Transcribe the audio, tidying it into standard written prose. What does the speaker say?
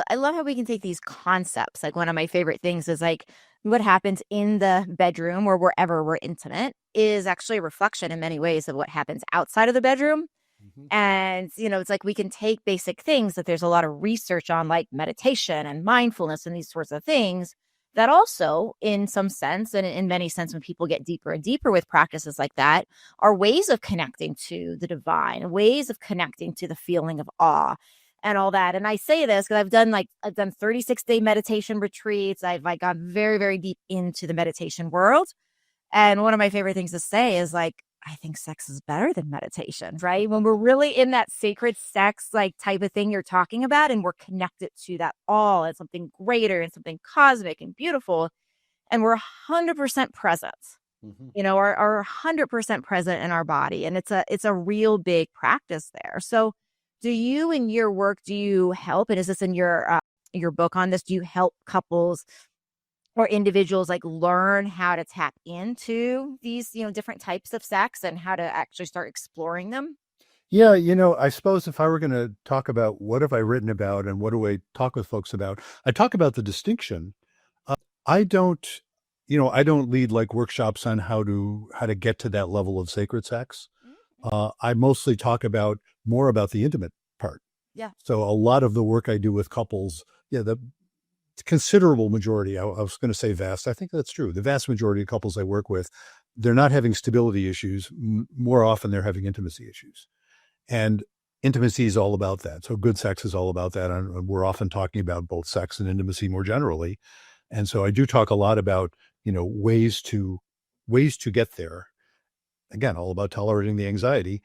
I love how we can take these concepts. Like one of my favorite things is like what happens in the bedroom or wherever we're intimate is actually a reflection in many ways of what happens outside of the bedroom. Mhm. And, it's like we can take basic things that there's a lot of research on, like meditation and mindfulness and these sorts of things that also, in some sense, and in many sense, when people get deeper and deeper with practices like that, are ways of connecting to the divine, ways of connecting to the feeling of awe and all that. And I say this because I've done 36-day meditation retreats. I've like gone very, very deep into the meditation world. And one of my favorite things to say is like, I think sex is better than meditation, right? When we're really in that sacred sex, like type of thing you're talking about, and we're connected to that all and something greater and something cosmic and beautiful, and we're 100% present, Mhm. are 100% present in our body. And it's a real big practice there. So do you in your work, do you help? And is this in your book on this? Do you help couples or individuals like learn how to tap into these, different types of sex and how to actually start exploring them? Yeah, I suppose if I were going to talk about what have I written about and what do I talk with folks about, I talk about the distinction. I don't, I don't lead like workshops on how to get to that level of sacred sex. Mhm. I mostly talk about more about the intimate part. Yeah. So a lot of the work I do with couples, yeah, the considerable majority, I was going to say vast, I think that's true. The vast majority of couples I work with, they're not having stability issues. More often, they're having intimacy issues. And intimacy is all about that. So good sex is all about that. And we're often talking about both sex and intimacy more generally. And so I do talk a lot about, ways to get there. Again, all about tolerating the anxiety.